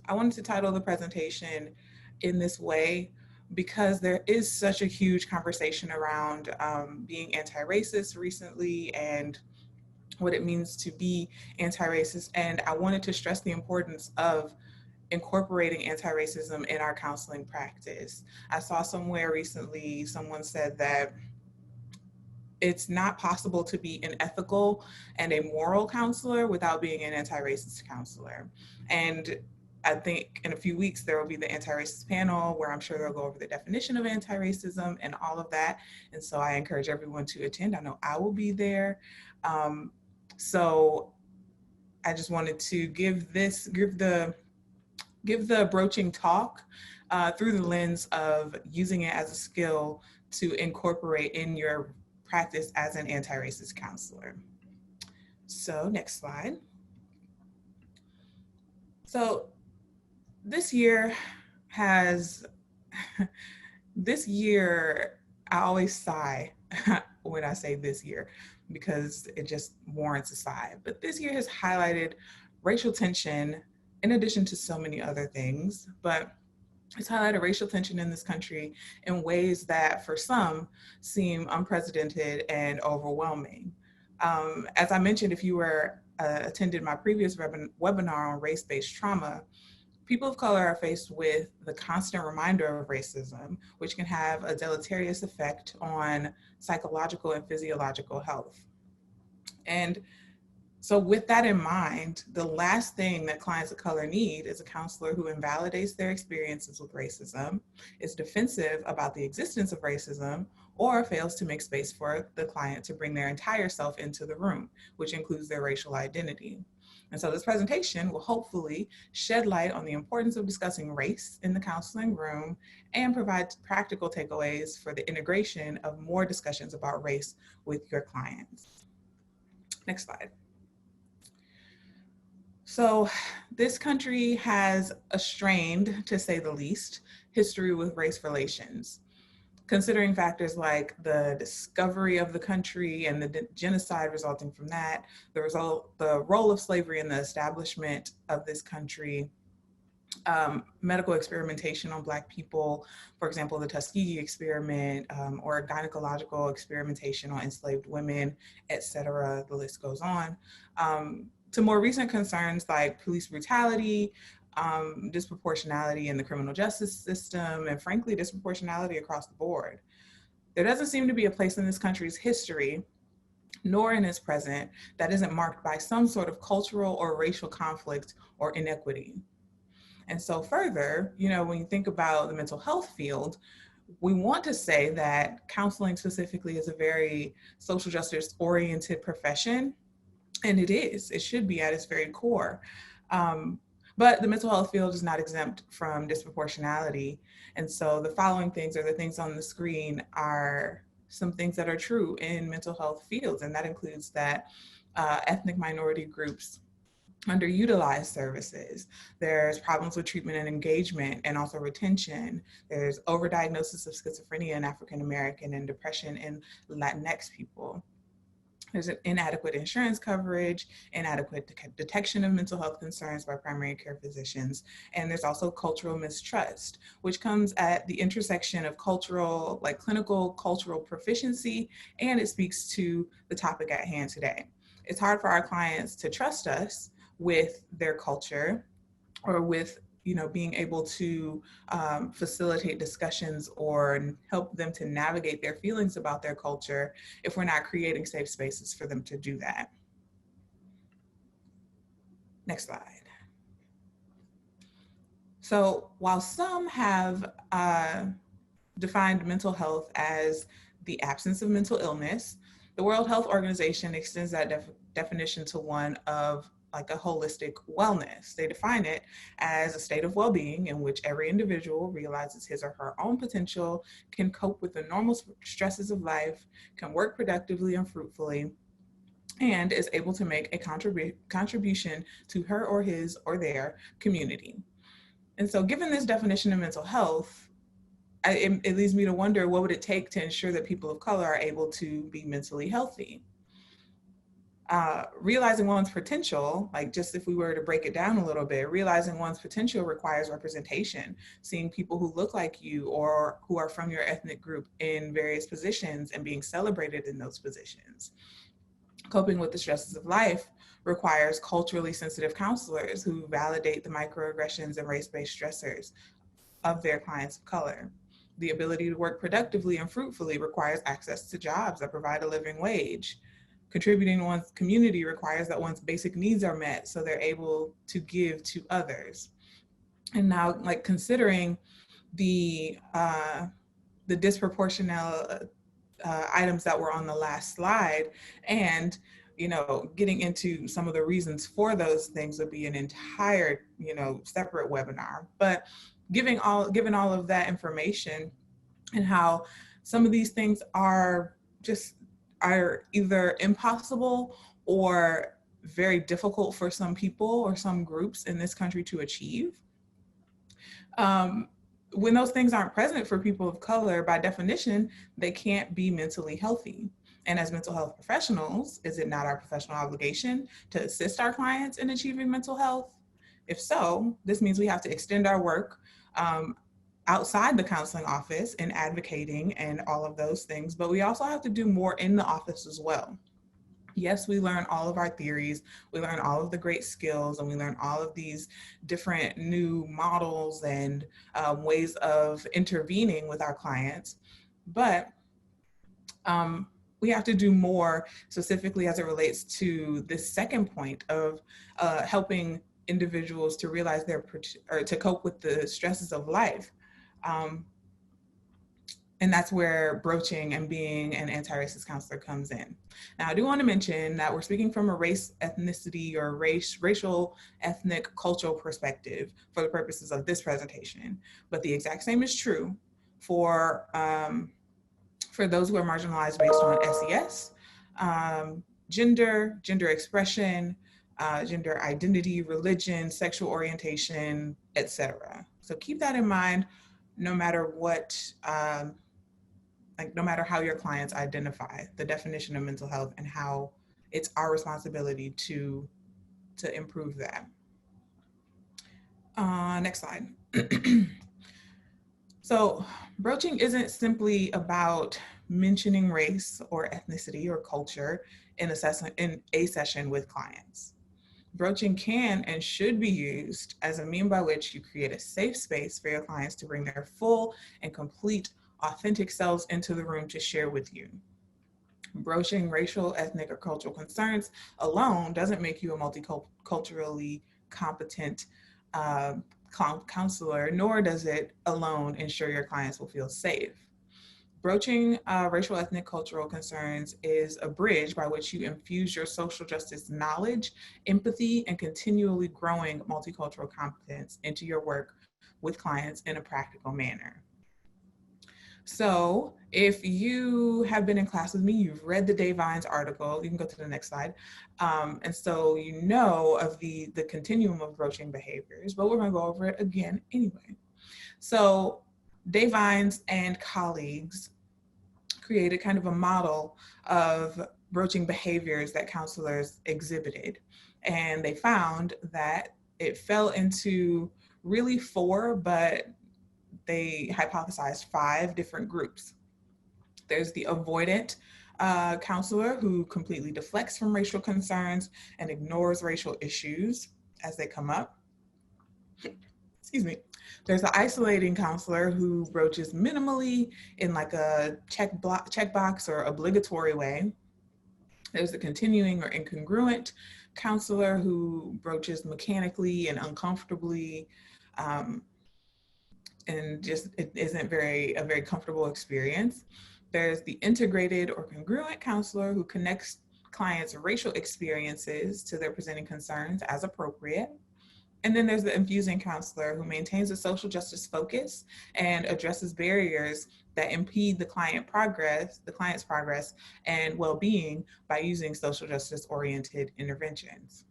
I wanted to title the presentation in this way because there is such a huge conversation around being anti-racist recently and what it means to be anti-racist. And I wanted to stress the importance of incorporating anti-racism in our counseling practice. I saw somewhere recently, someone said that it's not possible to be an ethical and a moral counselor without being an anti-racist counselor. And I think in a few weeks there will be the anti-racist panel where I'm sure they'll go over the definition of anti-racism and all of that. And so I encourage everyone to attend. I know I will be there. So I just wanted to give the broaching talk through the lens of using it as a skill to incorporate in your practice as an anti-racist counselor. So next slide. So this year, I always sigh when I say this year because it just warrants a sigh. But this year has highlighted racial tension in addition to so many other things, but it's highlighted racial tension in this country in ways that for some seem unprecedented and overwhelming. As I mentioned, if you were attended my previous webinar on race-based trauma, people of color are faced with the constant reminder of racism, which can have a deleterious effect on psychological and physiological health. And so with that in mind, the last thing that clients of color need is a counselor who invalidates their experiences with racism, is defensive about the existence of racism, or fails to make space for the client to bring their entire self into the room, which includes their racial identity. And so this presentation will hopefully shed light on the importance of discussing race in the counseling room and provide practical takeaways for the integration of more discussions about race with your clients. Next slide. So this country has a strained, to say the least, history with race relations. Considering factors like the discovery of the country and the genocide resulting from that, the role of slavery in the establishment of this country, medical experimentation on Black people, for example, the Tuskegee experiment, or gynecological experimentation on enslaved women, et cetera, the list goes on. To more recent concerns like police brutality, disproportionality in the criminal justice system, and frankly, disproportionality across the board. There doesn't seem to be a place in this country's history, nor in its present, that isn't marked by some sort of cultural or racial conflict or inequity. And so further, when you think about the mental health field, we want to say that counseling specifically is a very social justice oriented profession. And it should be at its very core. But the mental health field is not exempt from disproportionality. And so the following things, or the things on the screen, are some things that are true in mental health fields. And that includes that ethnic minority groups underutilized services. There's problems with treatment and engagement and also retention. There's overdiagnosis of schizophrenia in African American and depression in Latinx people. There's an inadequate insurance coverage, inadequate detection of mental health concerns by primary care physicians. And there's also cultural mistrust, which comes at the intersection of clinical cultural proficiency, and it speaks to the topic at hand today. It's hard for our clients to trust us with their culture or with being able to facilitate discussions or help them to navigate their feelings about their culture if we're not creating safe spaces for them to do that. Next slide. So while some have defined mental health as the absence of mental illness, the World Health Organization extends that definition to one of a holistic wellness. They define it as a state of well-being in which every individual realizes his or her own potential, can cope with the normal stresses of life, can work productively and fruitfully, and is able to make a contribution to her or his or their community. And so given this definition of mental health, it leads me to wonder, what would it take to ensure that people of color are able to be mentally healthy? Realizing one's potential, like just if we were to break it down a little bit, realizing one's potential requires representation, seeing people who look like you or who are from your ethnic group in various positions and being celebrated in those positions. Coping with the stresses of life requires culturally sensitive counselors who validate the microaggressions and race-based stressors of their clients of color. The ability to work productively and fruitfully requires access to jobs that provide a living wage. Contributing to one's community requires that one's basic needs are met so they're able to give to others. And now, like considering the disproportionate items that were on the last slide, and getting into some of the reasons for those things would be an entire separate webinar. But given all of that information and how some of these things are either impossible or very difficult for some people or some groups in this country to achieve. When those things aren't present for people of color, by definition, they can't be mentally healthy. And as mental health professionals, is it not our professional obligation to assist our clients in achieving mental health? If so, this means we have to extend our work outside the counseling office in advocating and all of those things, but we also have to do more in the office as well. Yes, we learn all of our theories, we learn all of the great skills, and we learn all of these different new models and ways of intervening with our clients. But we have to do more specifically as it relates to this second point of helping individuals to realize or to cope with the stresses of life. And that's where broaching and being an anti-racist counselor comes in. Now, I do want to mention that we're speaking from a race, ethnicity, or racial, ethnic, cultural perspective for the purposes of this presentation. But the exact same is true for those who are marginalized based on SES, gender expression, gender identity, religion, sexual orientation, etc. So keep that in mind, no matter what, no matter how your clients identify the definition of mental health and how it's our responsibility to improve that. Next slide. So broaching isn't simply about mentioning race or ethnicity or culture in a session with clients. Broaching can and should be used as a means by which you create a safe space for your clients to bring their full and complete authentic selves into the room to share with you. Broaching racial, ethnic, or cultural concerns alone doesn't make you a multiculturally competent counselor, nor does it alone ensure your clients will feel safe. Broaching racial, ethnic, cultural concerns is a bridge by which you infuse your social justice knowledge, empathy, and continually growing multicultural competence into your work with clients in a practical manner. So if you have been in class with me, you've read the Dave Vines article, you can go to the next slide. And so you know of the continuum of broaching behaviors, but we're gonna go over it again anyway. So Dave Vines and colleagues created kind of a model of broaching behaviors that counselors exhibited. And they found that it fell into really 4, but they hypothesized 5 different groups. There's the avoidant counselor who completely deflects from racial concerns and ignores racial issues as they come up. Excuse me. There's the isolating counselor who broaches minimally in like a checkbox or obligatory way. There's the continuing or incongruent counselor who broaches mechanically and uncomfortably, and just it isn't a very comfortable experience. There's the integrated or congruent counselor who connects clients' racial experiences to their presenting concerns as appropriate. And then there's the infusing counselor who maintains a social justice focus and addresses barriers that impede the client's progress and well-being by using social justice oriented interventions.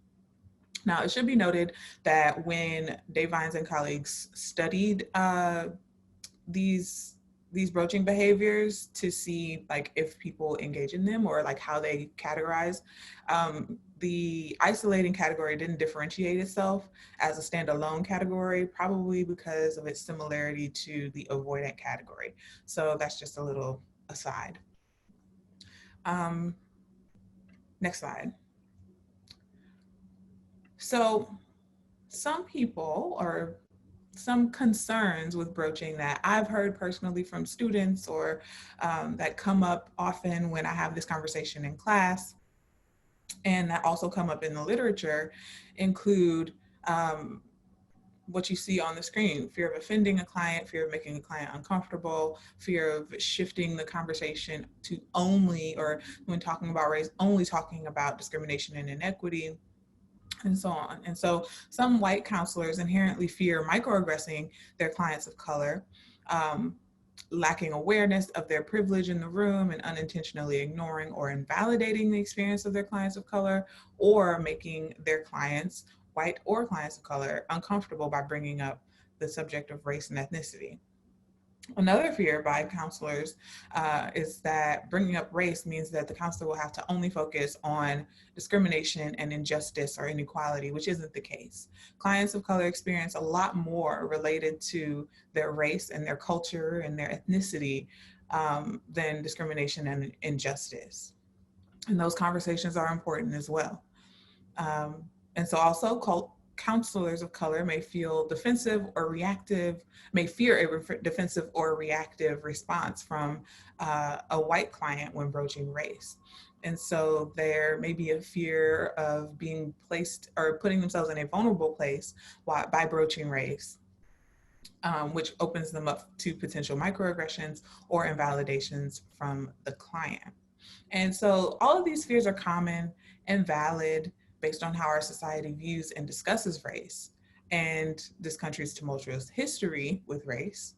Now, it should be noted that when Dave Vines and colleagues studied these these broaching behaviors to see like if people engage in them or like how they categorize. The isolating category didn't differentiate itself as a standalone category, probably because of its similarity to the avoidant category. So that's just a little aside. Next slide. So some people, or some concerns with broaching that I've heard personally from students, or that come up often when I have this conversation in class, and that also come up in the literature, include what you see on the screen: fear of offending a client, fear of making a client uncomfortable, fear of shifting the conversation to only, or when talking about race, only talking about discrimination and inequity, and so on. And so some white counselors inherently fear microaggressing their clients of color, lacking awareness of their privilege in the room, and unintentionally ignoring or invalidating the experience of their clients of color, or making their clients, white or clients of color, uncomfortable by bringing up the subject of race and ethnicity. Another fear by counselors is that bringing up race means that the counselor will have to only focus on discrimination and injustice or inequality, which isn't the case. Clients of color experience a lot more related to their race and their culture and their ethnicity than discrimination and injustice. And those conversations are important as well. And so also counselors of color may feel defensive or reactive, may fear a defensive or reactive response from a white client when broaching race. And so there may be a fear of being placed or putting themselves in a vulnerable place by broaching race, which opens them up to potential microaggressions or invalidations from the client. And so all of these fears are common and valid based on how our society views and discusses race and this country's tumultuous history with race.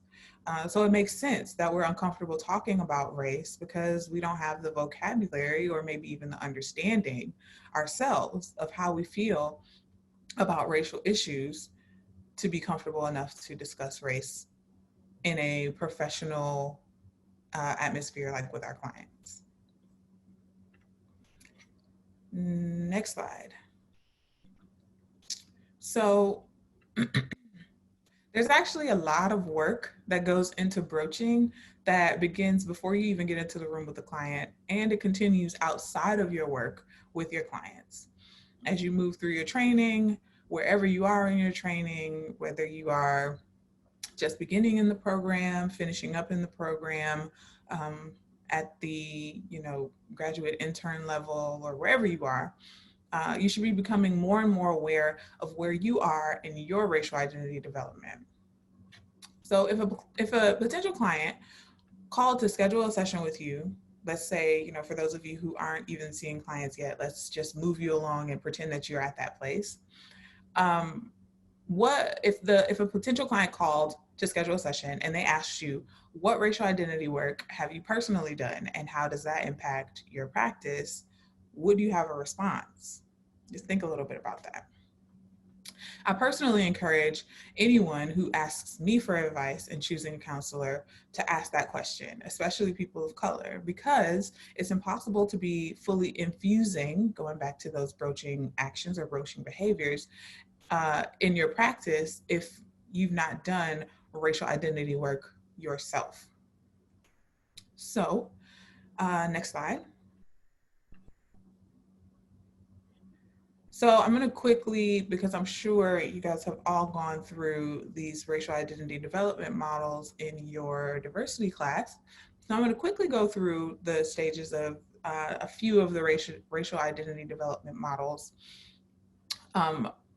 So it makes sense that we're uncomfortable talking about race because we don't have the vocabulary or maybe even the understanding ourselves of how we feel about racial issues to be comfortable enough to discuss race in a professional atmosphere like with our clients. Next slide. So there's actually a lot of work that goes into broaching that begins before you even get into the room with the client, and it continues outside of your work with your clients. As you move through your training, wherever you are in your training, whether you are just beginning in the program, finishing up in the program, at the graduate intern level, or wherever you are, you should be becoming more and more aware of where you are in your racial identity development. So if a potential client called to schedule a session with you, let's say, for those of you who aren't even seeing clients yet, let's just move you along and pretend that you're at that place. What if a potential client called to schedule a session and they asked you, what racial identity work have you personally done and how does that impact your practice? Would you have a response? Just think a little bit about that. I personally encourage anyone who asks me for advice in choosing a counselor to ask that question, especially people of color, because it's impossible to be fully infusing, going back to those broaching actions or broaching behaviors, in your practice if you've not done racial identity work yourself. So, next slide. So I'm going to quickly, because I'm sure you guys have all gone through these racial identity development models in your diversity class. So I'm going to quickly go through the stages of a few of the racial identity development models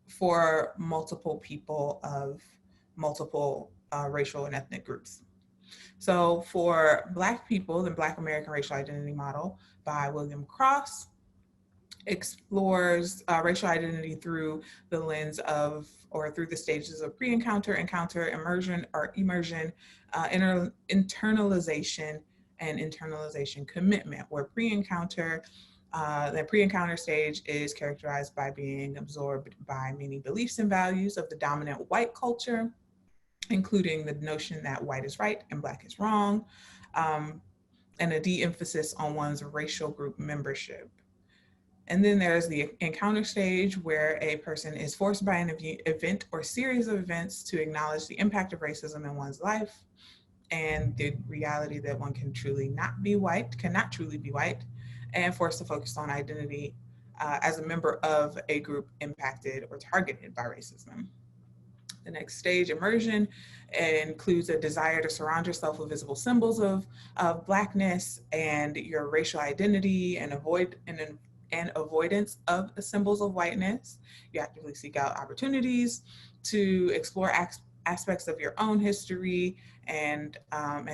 for multiple people of multiple racial and ethnic groups. So for Black people, the Black American Racial Identity Model by William Cross explores racial identity through the lens of, or through the stages of pre-encounter, encounter, immersion, internalization, and internalization commitment, where the pre-encounter stage is characterized by being absorbed by many beliefs and values of the dominant white culture. including the notion that white is right and black is wrong, and a de-emphasis on one's racial group membership. And then there's the encounter stage, where a person is forced by an event or series of events to acknowledge the impact of racism in one's life and the reality that one cannot truly be white, and forced to focus on identity as a member of a group impacted or targeted by racism. The next stage, immersion, includes a desire to surround yourself with visible symbols of Blackness and your racial identity, and avoidance of the symbols of whiteness. You actively seek out opportunities to explore aspects of your own history and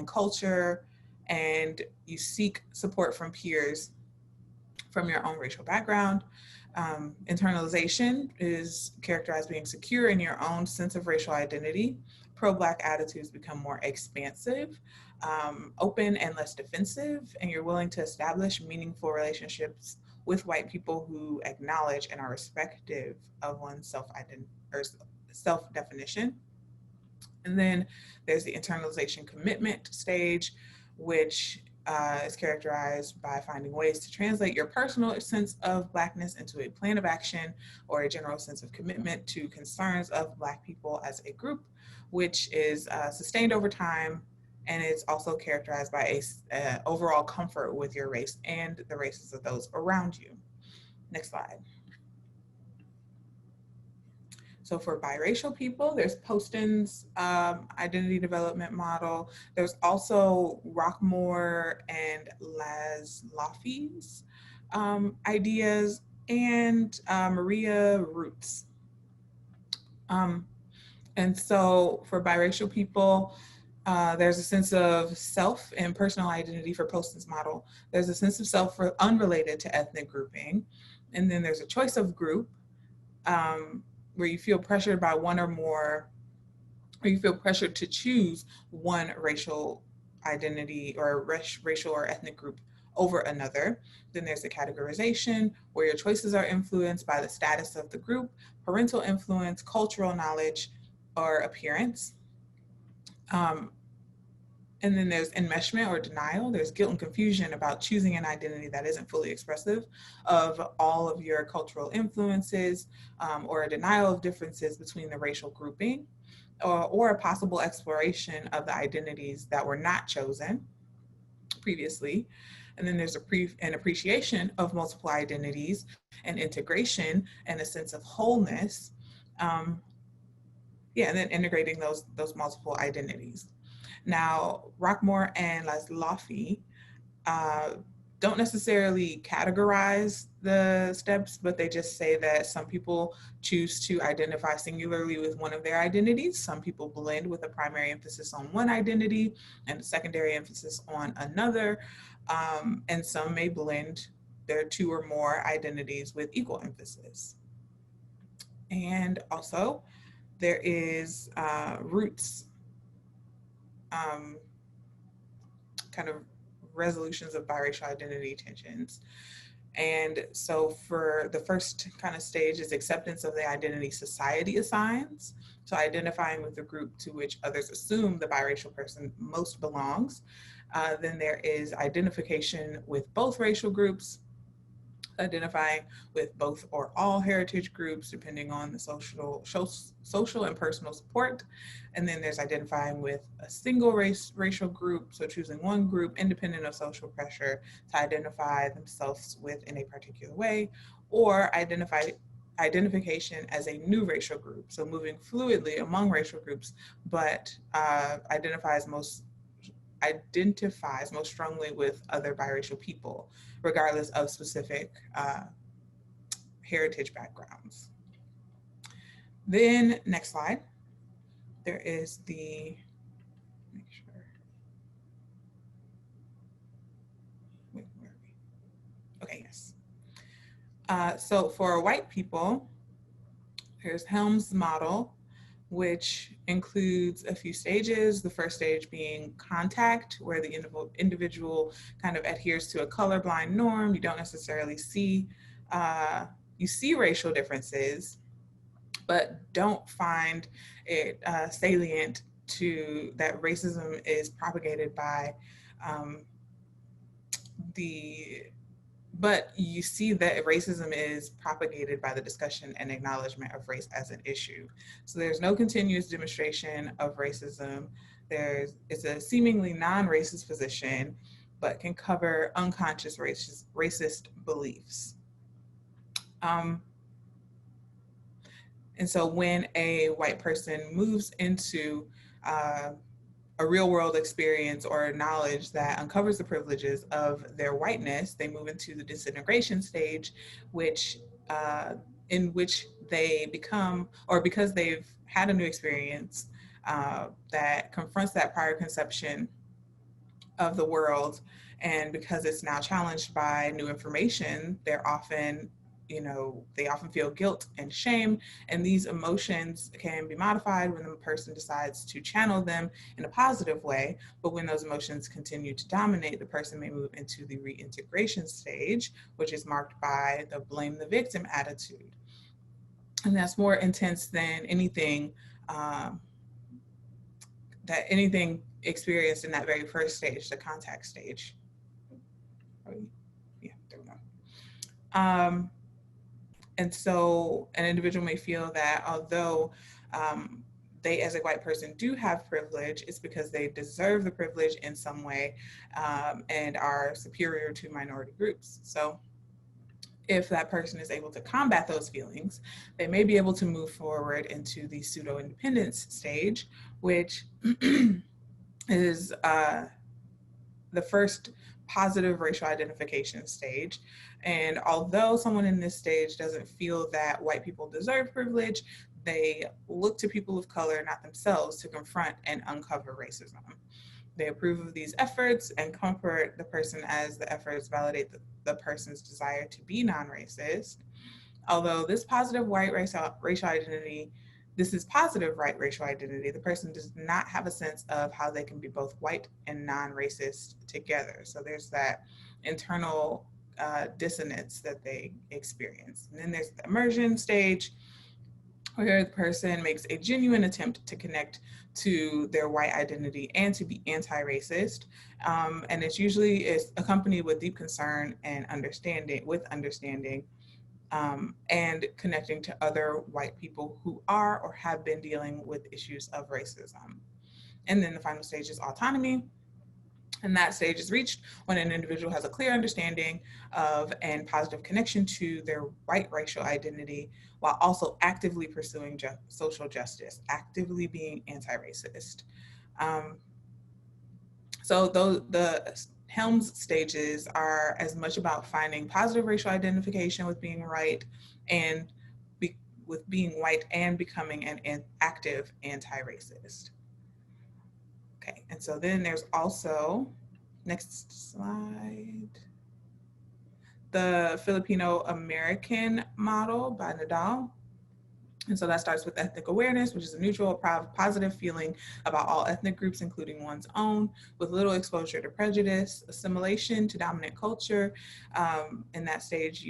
culture, and you seek support from peers from your own racial background. Internalization is characterized as being secure in your own sense of racial identity. Pro-Black attitudes become more expansive, open and less defensive, and you're willing to establish meaningful relationships with white people who acknowledge and are respective of one's self-definition. And then there's the internalization commitment stage, which is characterized by finding ways to translate your personal sense of Blackness into a plan of action or a general sense of commitment to concerns of Black people as a group, which is sustained over time. And it's also characterized by a overall comfort with your race and the races of those around you. Next slide. So for biracial people, there's Poston's identity development model. There's also Rockmore and Laszloffy's ideas, and Maria Roots. And so for biracial people, there's a sense of self and personal identity for Poston's model. There's a sense of self unrelated to ethnic grouping. And then there's a choice of group, where you feel pressured by one or more, or you feel pressured to choose one racial identity or racial or ethnic group over another. Then there's the categorization, where your choices are influenced by the status of the group, parental influence, cultural knowledge, or appearance. And then there's enmeshment or denial. There's guilt and confusion about choosing an identity that isn't fully expressive of all of your cultural influences, or a denial of differences between the racial grouping, or a possible exploration of the identities that were not chosen previously. And then there's an appreciation of multiple identities and integration and a sense of wholeness. And then integrating those multiple identities. Now, Rockmore and Laszloffy don't necessarily categorize the steps, but they just say that some people choose to identify singularly with one of their identities. Some people blend with a primary emphasis on one identity and a secondary emphasis on another. And some may blend their two or more identities with equal emphasis. And also, there is Roots kind of resolutions of biracial identity tensions. And so for the first kind of stage is acceptance of the identity society assigns. So identifying with the group to which others assume the biracial person most belongs. Then there is identification with both racial groups, identifying with both or all heritage groups, depending on the social and personal support. And then there's identifying with a single racial group, so choosing one group independent of social pressure to identify themselves with in a particular way, or identification as a new racial group, so moving fluidly among racial groups, but identifies most strongly with other biracial people, regardless of specific heritage backgrounds. Then, next slide, there is the, make sure, wait, where are we? Okay, yes. So for white people, there's Helms' model, which includes a few stages. The first stage being contact, where the individual kind of adheres to a colorblind norm. You don't necessarily see, you see racial differences, but don't find it salient that racism is propagated by but you see that racism is propagated by the discussion and acknowledgement of race as an issue. So there's no continuous demonstration of racism. It's a seemingly non-racist position, but can cover unconscious racist beliefs. And so when a white person moves into a real world experience or knowledge that uncovers the privileges of their whiteness, they move into the disintegration stage, in which they become, or because they've had a new experience that confronts that prior conception of the world, and because it's now challenged by new information, they often feel guilt and shame, and these emotions can be modified when the person decides to channel them in a positive way. But when those emotions continue to dominate, the person may move into the reintegration stage, which is marked by the blame the victim attitude. And that's more intense than anything experienced in that very first stage, the contact stage. Yeah, there we go. And so an individual may feel that although they as a white person do have privilege, it's because they deserve the privilege in some way and are superior to minority groups. So if that person is able to combat those feelings, they may be able to move forward into the pseudo-independence stage, which is the first positive racial identification stage. And although someone in this stage doesn't feel that white people deserve privilege, they look to people of color, not themselves, to confront and uncover racism. They approve of these efforts and comfort the person as the efforts validate the person's desire to be non-racist. Although this positive white racial identity, this is positive white racial identity, the person does not have a sense of how they can be both white and non-racist together. So there's that internal dissonance that they experience. And then there's the immersion stage, where the person makes a genuine attempt to connect to their white identity and to be anti-racist. And it's usually accompanied with deep concern and understanding, and connecting to other white people who are or have been dealing with issues of racism. And then the final stage is autonomy. And that stage is reached when an individual has a clear understanding of and positive connection to their white racial identity, while also actively pursuing social justice, actively being anti-racist. So the Helms stages are as much about finding positive racial identification with being white and becoming an active anti-racist. Okay, and so then there's also, next slide, the Filipino American model by Nadal. And so that starts with ethnic awareness, which is a neutral, positive feeling about all ethnic groups, including one's own, with little exposure to prejudice, assimilation to dominant culture. In that stage,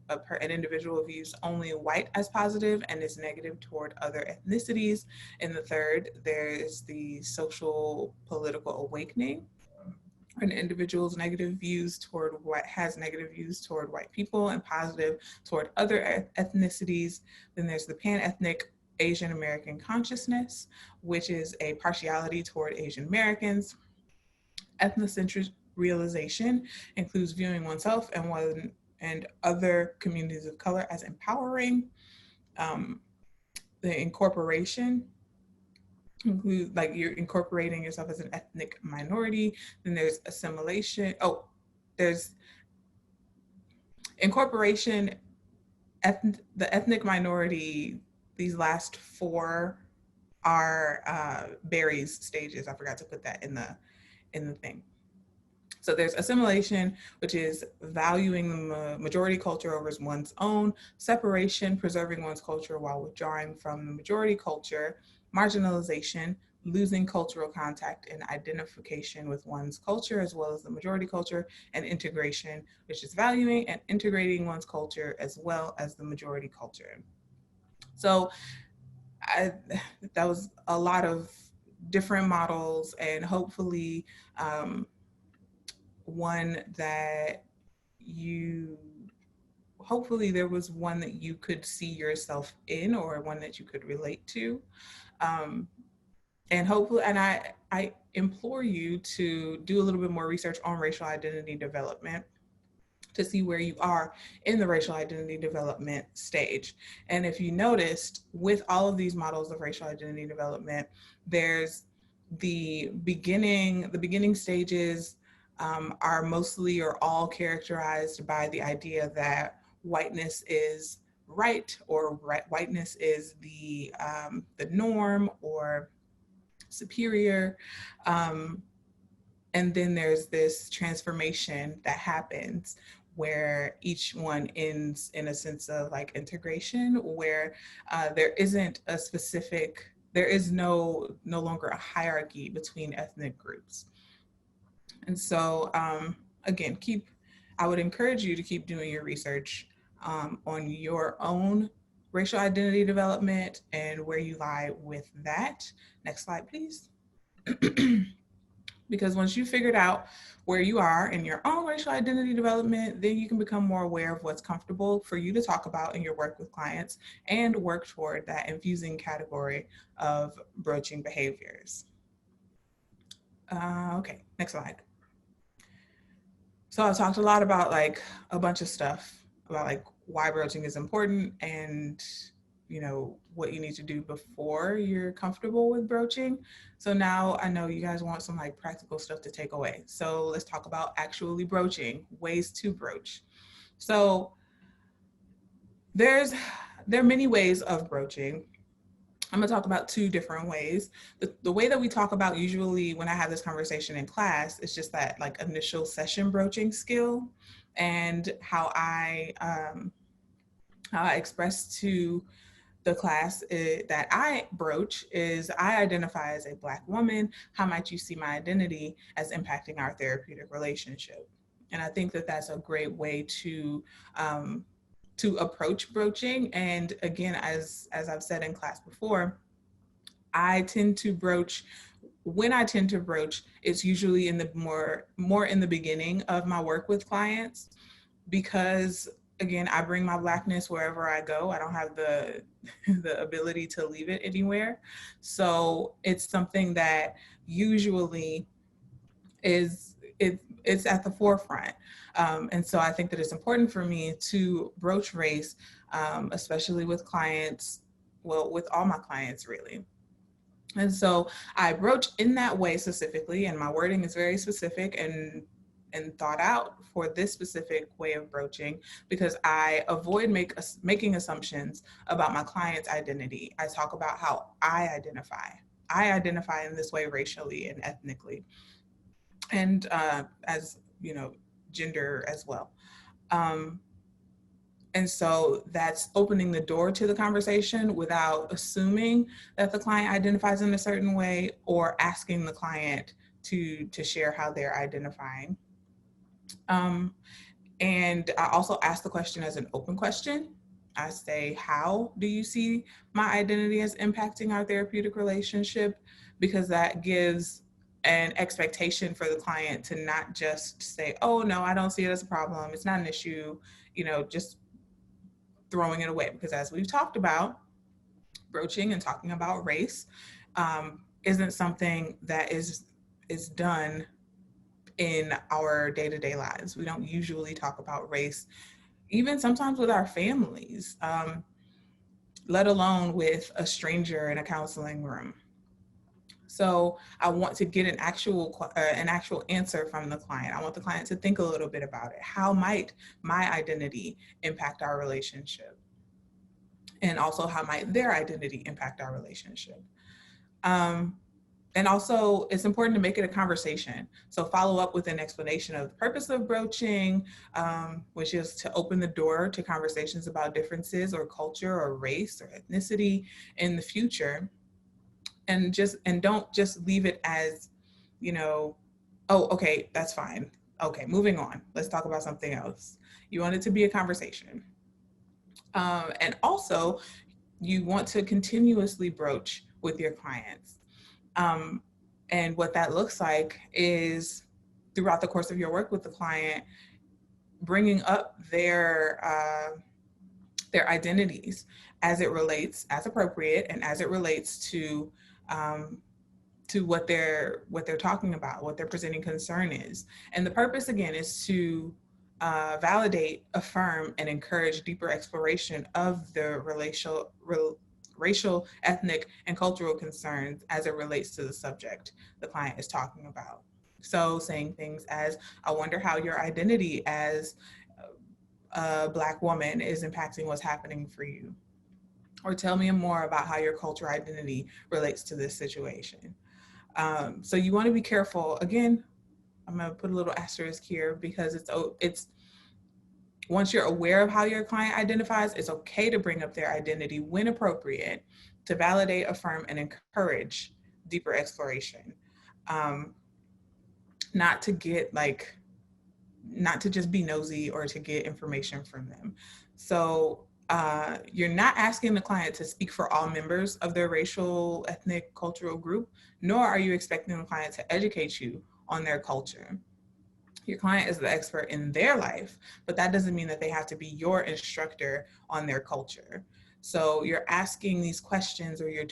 an individual views only white as positive and is negative toward other ethnicities. In the third, there is the social political awakening. An individual's negative views toward white people and positive toward other ethnicities. Then there's the pan-ethnic Asian American consciousness, which is a partiality toward Asian Americans. Ethnocentric realization includes viewing oneself and other communities of color as empowering. The incorporation include, like, you're incorporating yourself as an ethnic minority. Then there's assimilation. There's incorporation, the ethnic minority. These last four are Barry's stages. I forgot to put that in the thing. So there's assimilation, which is valuing the majority culture over one's own. Separation, preserving one's culture while withdrawing from the majority culture. Marginalization, losing cultural contact and identification with one's culture as well as the majority culture. And integration, which is valuing and integrating one's culture as well as the majority culture. So that was a lot of different models, and hopefully one that you hopefully there was one that you could see yourself in, or one that you could relate to. Um, and hopefully, and I implore you to do a little bit more research on racial identity development to see where you are in the racial identity development stage. And if you noticed, with all of these models of racial identity development, there's the beginning stages are mostly or all characterized by the idea that whiteness is right, or whiteness is the norm or superior. Um, and then there's this transformation that happens where each one ends in a sense of like integration, where there is no longer a hierarchy between ethnic groups. And so again, I would encourage you to keep doing your research on your own racial identity development and where you lie with that. Next slide, please. Because once you figured out where you are in your own racial identity development, then you can become more aware of what's comfortable for you to talk about in your work with clients and work toward that infusing category of broaching behaviors. Okay, next slide. So I talked a lot about like a bunch of stuff about like why broaching is important, and what you need to do before you're comfortable with broaching. So now I know you guys want some like practical stuff to take away. So let's talk about actually broaching, ways to broach. So there are many ways of broaching. I'm gonna talk about two different ways. The way that we talk about usually when I have this conversation in class is just that like initial session broaching skill, and how I express to the class that I broach is, I identify as a Black woman. How might you see my identity as impacting our therapeutic relationship? And I think that that's a great way to approach broaching. And again, as I've said in class before, I tend to broach it's usually in the more in the beginning of my work with clients, because again, I bring my Blackness wherever I go. I don't have the the ability to leave it anywhere. So it's something that usually it's at the forefront. And so I think that it's important for me to broach race, especially with clients, well, with all my clients really. And so I broach in that way specifically, and my wording is very specific and thought out for this specific way of broaching, because I avoid making assumptions about my client's identity. I talk about how I identify. I identify in this way racially and ethnically, and as gender as well. And so that's opening the door to the conversation without assuming that the client identifies in a certain way, or asking the client to share how they're identifying. And I also ask the question as an open question. I say, how do you see my identity as impacting our therapeutic relationship? Because that gives an expectation for the client to not just say, oh, no, I don't see it as a problem. It's not an issue, just throwing it away. Because as we've talked about, broaching and talking about race isn't something that is done in our day-to-day lives. We don't usually talk about race, even sometimes with our families, let alone with a stranger in a counseling room. So I want to get an actual answer from the client. I want the client to think a little bit about it. How might my identity impact our relationship? And also, how might their identity impact our relationship? And also, it's important to make it a conversation. So follow up with an explanation of the purpose of broaching, which is to open the door to conversations about differences or culture or race or ethnicity in the future. And don't just leave it as, oh, okay, that's fine. Okay, moving on. Let's talk about something else. You want it to be a conversation. And also, you want to continuously broach with your clients. And what that looks like is throughout the course of your work with the client, bringing up their identities as it relates, as appropriate, and as it relates to what they're talking about, what their presenting concern is. And the purpose again is to validate, affirm, and encourage deeper exploration of the racial, ethnic, and cultural concerns as it relates to the subject the client is talking about. So saying things as, I wonder how your identity as a Black woman is impacting what's happening for you. Or tell me more about how your cultural identity relates to this situation. So you want to be careful. Again, I'm going to put a little asterisk here because it's once you're aware of how your client identifies, it's okay to bring up their identity when appropriate to validate, affirm, and encourage deeper exploration. Not to just be nosy or to get information from them. So you're not asking the client to speak for all members of their racial, ethnic, cultural group, nor are you expecting the client to educate you on their culture. Your client is the expert in their life, but that doesn't mean that they have to be your instructor on their culture. So you're asking these questions, or you're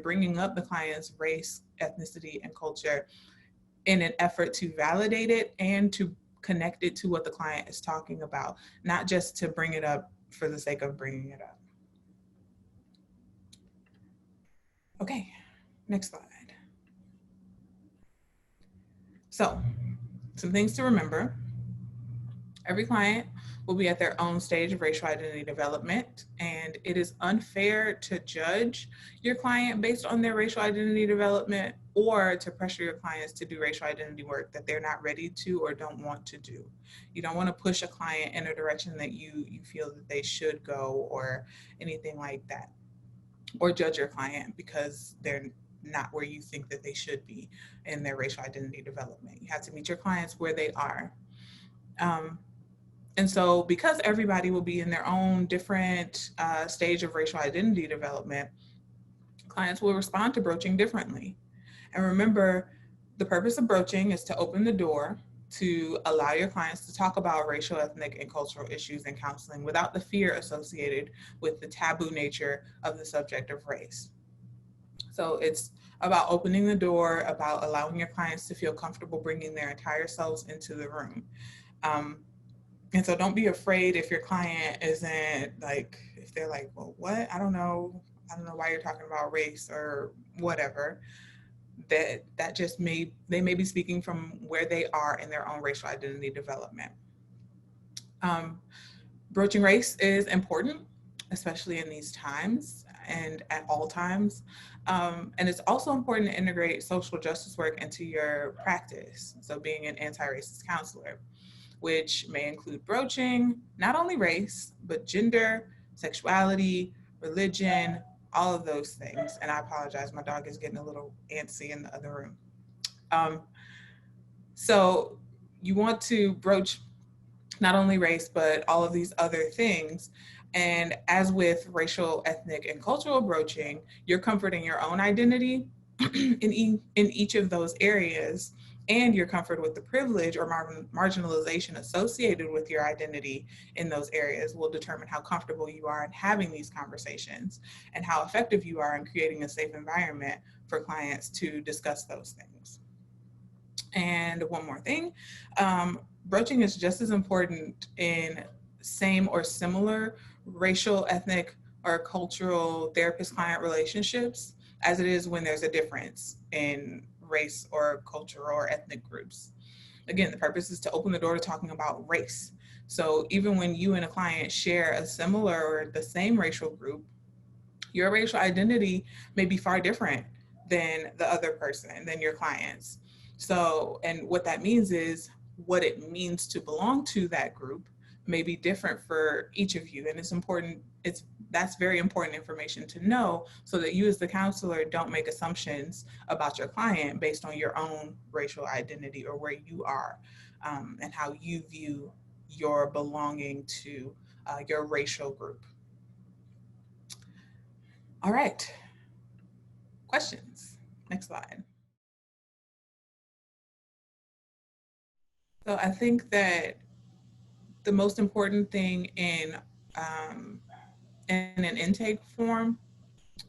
bringing up the client's race, ethnicity, and culture in an effort to validate it and to connect it to what the client is talking about, not just to bring it up for the sake of bringing it up. Okay, next slide. So, some things to remember. Every client will be at their own stage of racial identity development, and it is unfair to judge your client based on their racial identity development or to pressure your clients to do racial identity work that they're not ready to or don't want to do. You don't want to push a client in a direction that you feel that they should go or anything like that, or judge your client because they're not where you think that they should be in their racial identity development. You have to meet your clients where they are. And so because everybody will be in their own different stage of racial identity development, clients will respond to broaching differently. And remember, the purpose of broaching is to open the door to allow your clients to talk about racial, ethnic, and cultural issues in counseling without the fear associated with the taboo nature of the subject of race. So it's about opening the door, about allowing your clients to feel comfortable bringing their entire selves into the room. And so don't be afraid if your client isn't if they're like, well, what? I don't know why you're talking about race or whatever. That just they may be speaking from where they are in their own racial identity development. Broaching race is important, especially in these times and at all times. And it's also important to integrate social justice work into your practice. So being an anti-racist counselor, which may include broaching, not only race, but gender, sexuality, religion, all of those things. And I apologize, my dog is getting a little antsy in the other room. So you want to broach not only race, but all of these other things. And as with racial, ethnic, and cultural broaching, you're comforting your own identity in each of those areas, and your comfort with the privilege or marginalization associated with your identity in those areas will determine how comfortable you are in having these conversations and how effective you are in creating a safe environment for clients to discuss those things. And one more thing, broaching is just as important in same or similar racial, ethnic, or cultural therapist-client relationships as it is when there's a difference in race or cultural or ethnic groups. Again, the purpose is to open the door to talking about race. So even when you and a client share a similar or the same racial group, your racial identity may be far different than the other person, than your clients. So, and what that means is what it means to belong to that group may be different for each of you. And it's important, that's very important information to know so that you as the counselor don't make assumptions about your client based on your own racial identity or where you are and how you view your belonging to your racial group. All right, questions? Next slide. So I think that the most important thing in an intake form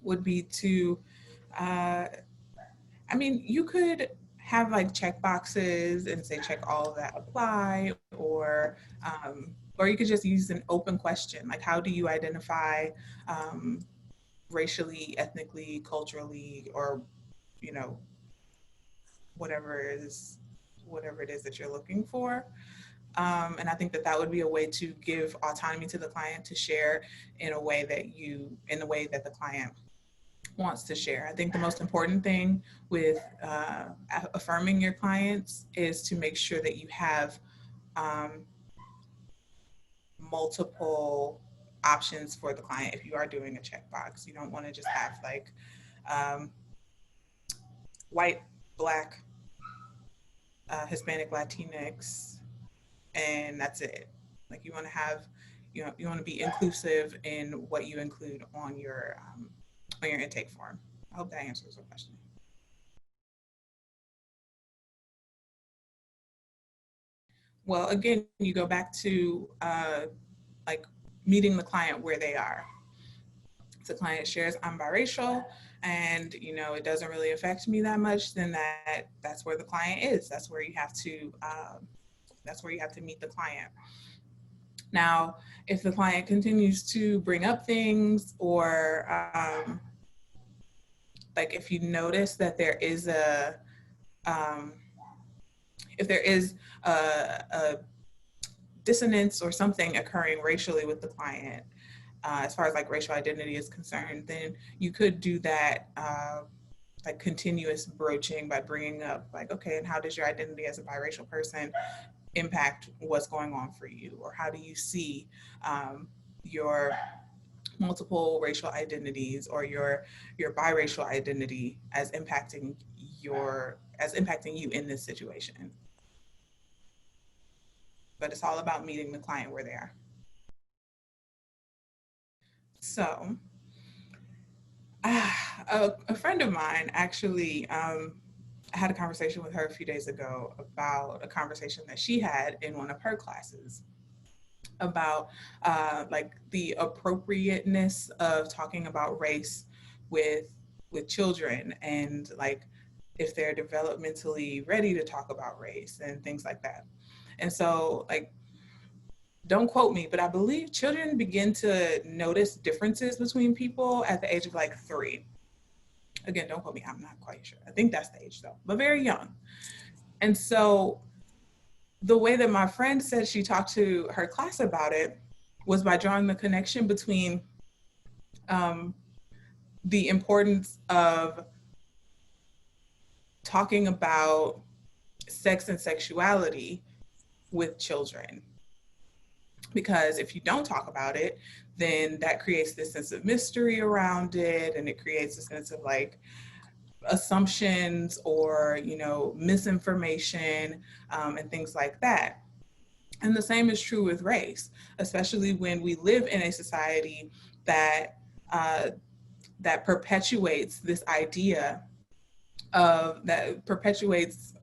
would be to, uh, I mean, you could have like check boxes and say check all of that apply, or you could just use an open question like how do you identify um, racially, ethnically, culturally, or you know whatever is whatever it is that you're looking for. And I think that that would be a way to give autonomy to the client to share in a way that the client wants to share. I think the most important thing with affirming your clients is to make sure that you have um, multiple options for the client if you are doing a checkbox. You don't want to just have like um, white, black, Hispanic, Latinx, and that's it. Like you want to have, you want to be inclusive in what you include on your intake form. I hope that answers the question. Well, again, you go back to like meeting the client where they are. If the client shares I'm biracial and it doesn't really affect me that much, then that's where the client is. That's where you have to meet the client. Now, if the client continues to bring up things or like if you notice that there is um, if there is a dissonance or something occurring racially with the client, as far as like racial identity is concerned, then you could do that like continuous broaching by bringing up like, okay, and how does your identity as a biracial person impact what's going on for you? Or how do you see your multiple racial identities or your biracial identity as impacting you in this situation? But it's all about meeting the client where they are. So a friend of mine actually I had a conversation with her a few days ago about a conversation that she had in one of her classes about like the appropriateness of talking about race with children, and like if they're developmentally ready to talk about race and things like that. And so like, don't quote me, but I believe children begin to notice differences between people at the age of like 3. Again, don't quote me, I'm not quite sure. I think that's the age though, but very young. And so the way that my friend said she talked to her class about it was by drawing the connection between um, the importance of talking about sex and sexuality with children. Because if you don't talk about it, then that creates this sense of mystery around it, and it creates a sense of like assumptions or misinformation and things like that. And the same is true with race, especially when we live in a society that uh, that perpetuates this idea that perpetuates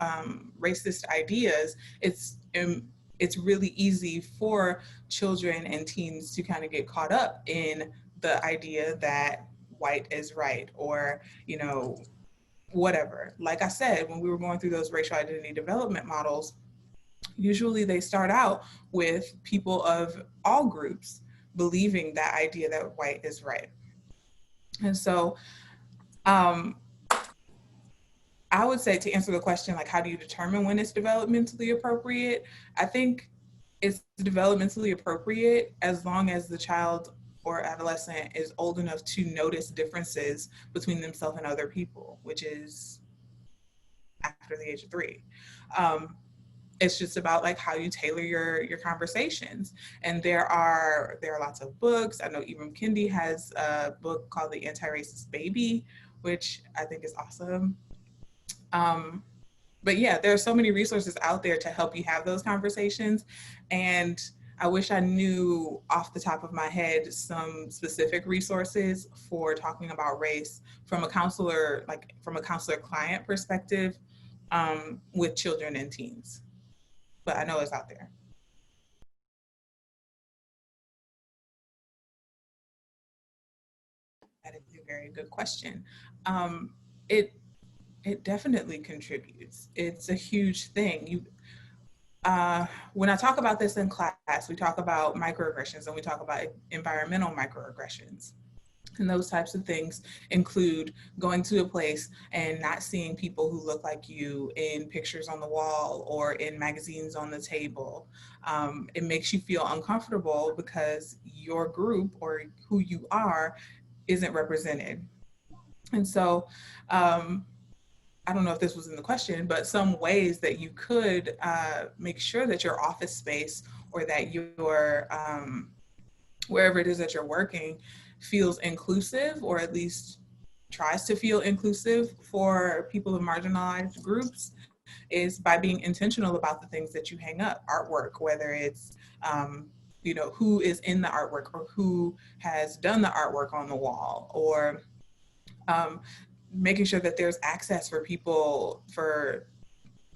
racist ideas. It's really easy for children and teens to kind of get caught up in the idea that white is right, or whatever. Like I said, when we were going through those racial identity development models, usually they start out with people of all groups believing that idea that white is right. And so um, I would say, to answer the question, like, how do you determine when it's developmentally appropriate? I think it's developmentally appropriate as long as the child or adolescent is old enough to notice differences between themselves and other people, which is after the age of 3. It's just about like how you tailor your conversations. And there are lots of books. I know Ibram Kendi has a book called The Anti-Racist Baby, which I think is awesome. Um, but yeah, there are so many resources out there to help you have those conversations. And I wish I knew off the top of my head some specific resources for talking about race from a counselor, like from a counselor client perspective, with children and teens. But I know it's out there. That is a very good question. Um, it it definitely contributes. It's a huge thing. When I talk about this in class, we talk about microaggressions and we talk about environmental microaggressions. And those types of things include going to a place and not seeing people who look like you in pictures on the wall or in magazines on the table. It makes you feel uncomfortable because your group or who you are isn't represented. And so, I don't know if this was in the question, but some ways that you could make sure that your office space or that your wherever it is that you're working feels inclusive, or at least tries to feel inclusive for people of marginalized groups, is by being intentional about the things that you hang up. Artwork, whether it's who is in the artwork or who has done the artwork on the wall, or um, making sure that there's access for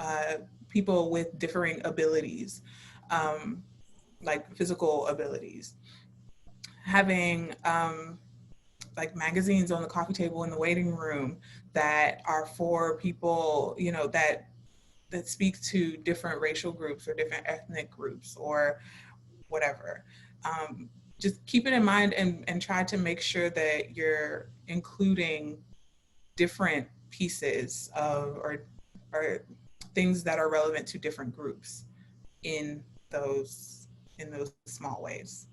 uh, people with differing abilities, um, like physical abilities. Having like magazines on the coffee table in the waiting room that are for people, that speak to different racial groups or different ethnic groups or whatever. Just keep it in mind and try to make sure that you're including different pieces of or things that are relevant to different groups in those in those small ways.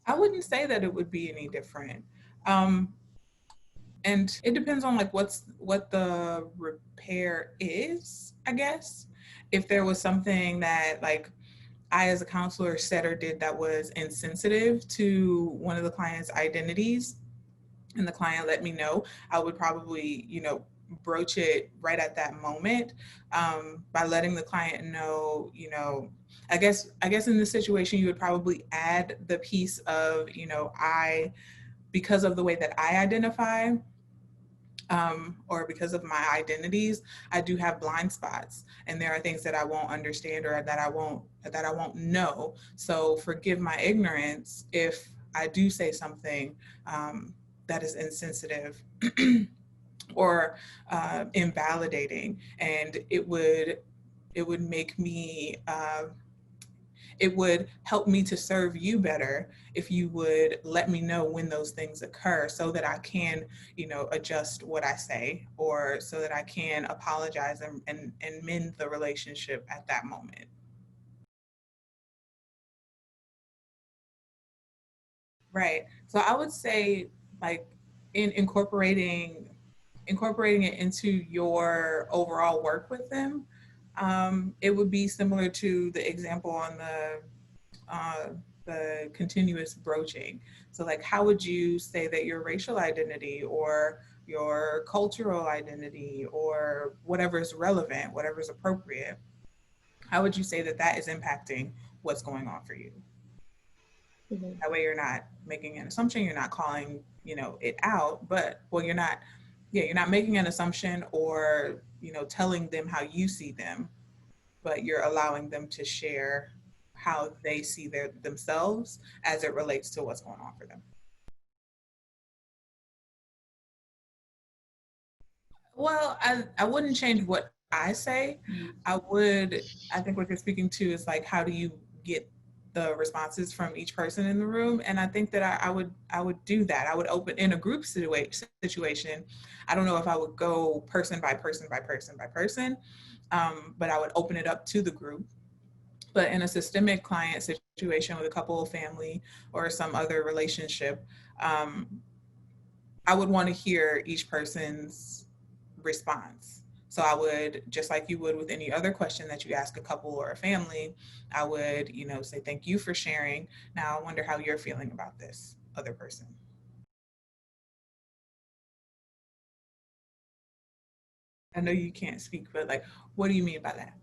I wouldn't say that it would be any different. Um, and it depends on like what the repair is, I guess. If there was something that like I as a counselor said or did that was insensitive to one of the client's identities, and the client let me know, I would probably, broach it right at that moment, by letting the client know, I guess in this situation, you would probably add the piece of, because of the way that I identify, or because of my identities, I do have blind spots, and there are things that I won't understand or that I won't know. So forgive my ignorance if I do say something that is insensitive or invalidating, and it would make me it would help me to serve you better if you would let me know when those things occur so that I can, adjust what I say, or so that I can apologize and mend the relationship at that moment. Right. So I would say like in incorporating it into your overall work with them, it would be similar to the example on uh, the continuous broaching. So, like, how would you say that your racial identity or your cultural identity or whatever is relevant, whatever is appropriate, how would you say that that is impacting what's going on for you? Mhm. That way, you're not making an assumption, you're not calling, it out, but well, you're not making an assumption or telling them how you see them, but you're allowing them to share how they see themselves as it relates to what's going on for them. Well, I wouldn't change what I say. I think what you're speaking to is like, how do you get the responses from each person in the room? And I think that I would do that. I would open in a group situation. I don't know if I would go person by person by person by person, but I would open it up to the group. But in a systemic client situation with a couple, family, or some other relationship, um, I would want to hear each person's response. So I would, just like you would with any other question that you ask a couple or a family, I would, say thank you for sharing. Now I wonder how you're feeling about this other person. I know you can't speak, but like, what do you mean by that?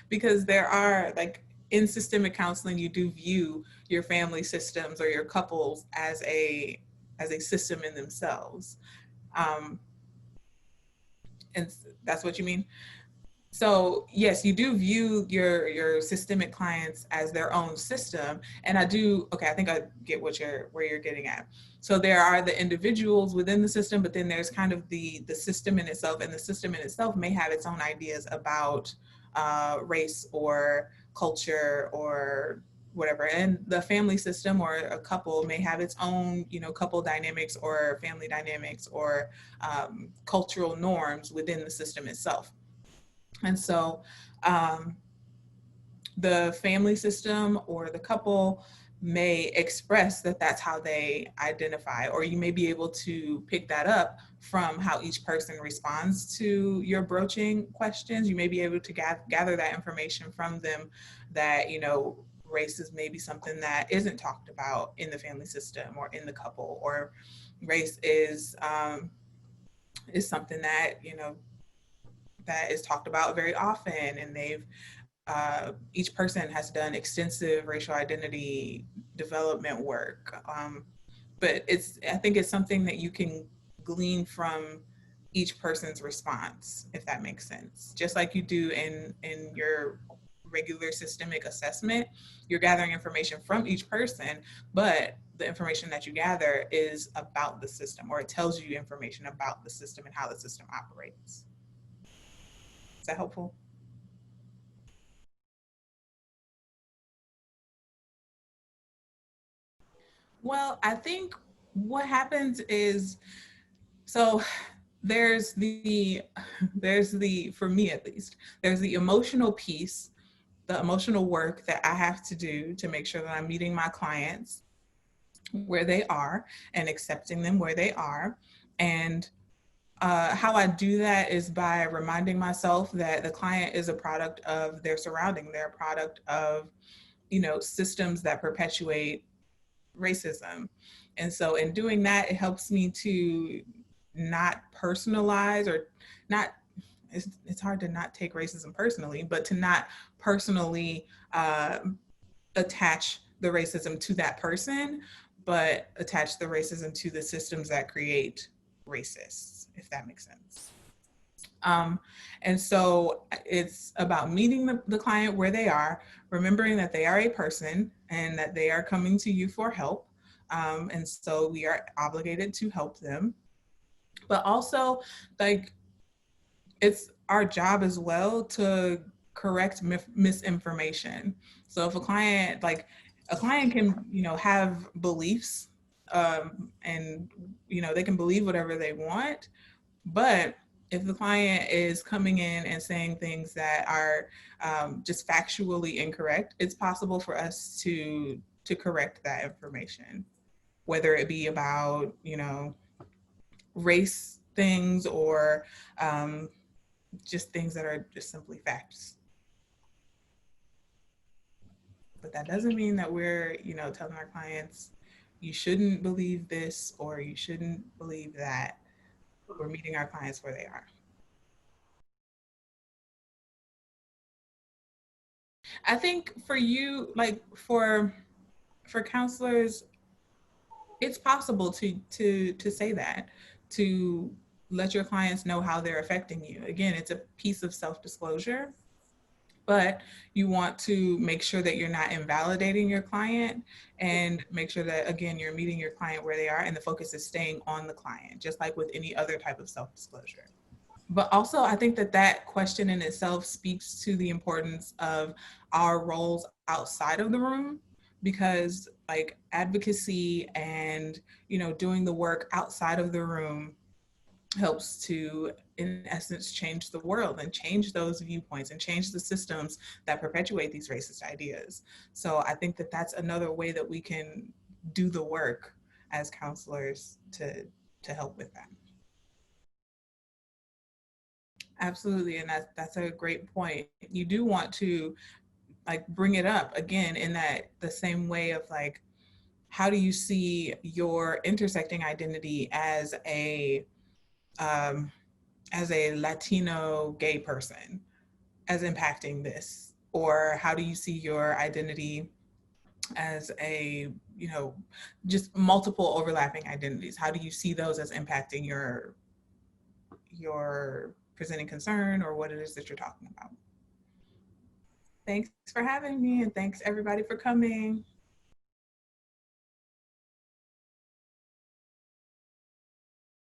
Because there are like in systemic counseling, you do view your family systems or your couples as a system in themselves. Um, and that's what you mean. So yes, you do view your systemic clients as their own system, and I do. Okay, I think I get what you're where you're getting at. So there are the individuals within the system, but then there's kind of the system in itself, and the system in itself may have its own ideas about race or culture or whatever. And the family system or a couple may have its own, you know, couple dynamics or family dynamics or cultural norms within the system itself. And so um, the family system or the couple may express that that's how they identify, or you may be able to pick that up from how each person responds to your broaching questions. You may be able to gather that information from them that, you know, race is maybe something that isn't talked about in the family system or in the couple, or race is something that, you know, that is talked about very often, and they've each person has done extensive racial identity development work. But I think it's something that you can glean from each person's response, if that makes sense. Just like you do in your regular systemic assessment, you're gathering information from each person, but the information that you gather is about the system, or it tells you information about the system and how the system operates. Is that helpful? Well, I think what happens is, so there's the there's the for me at least, there's the emotional piece, the emotional work that I have to do to make sure that I'm meeting my clients where they are and accepting them where they are. And how I do that is by reminding myself that the client is a product of their surrounding. They're a product of, you know, systems that perpetuate racism. And so in doing that, it helps me to not personalize or not, it's hard to not take racism personally, but to not personally attach the racism to that person, but attach the racism to the systems that create racists, if that makes sense. Um, and so it's about meeting the client where they are, remembering that they are a person and that they are coming to you for help. And so we are obligated to help them. But also, like, it's our job as well to correct misinformation. So if a client, like, a client can, you know, have beliefs and, you know, they can believe whatever they want, but if the client is coming in and saying things that are just factually incorrect, it's possible for us to correct that information, whether it be about, you know, race things or just things that are just simply facts. But that doesn't mean that we're, you know, telling our clients you shouldn't believe this or you shouldn't believe that. We're meeting our clients where they are. I think for you, like for counselors, it's possible to say that, to let your clients know how they're affecting you. Again, it's a piece of self-disclosure, but you want to make sure that you're not invalidating your client and make sure that, again, you're meeting your client where they are and the focus is staying on the client, just like with any other type of self-disclosure. But also, I think that that question in itself speaks to the importance of our roles outside of the room, because like advocacy and, you know, doing the work outside of the room helps to, in essence, change the world and change those viewpoints and change the systems that perpetuate these racist ideas. So I think that that's another way that we can do the work as counselors to help with that. Absolutely, and that's a great point. You do want to like bring it up again in that the same way of like, how do you see your intersecting identity as a um, as a Latino gay person as impacting this? Or how do you see your identity as a, just multiple overlapping identities? How do you see those as impacting your presenting concern or what it is that you're talking about? Thanks for having me, and thanks everybody for coming.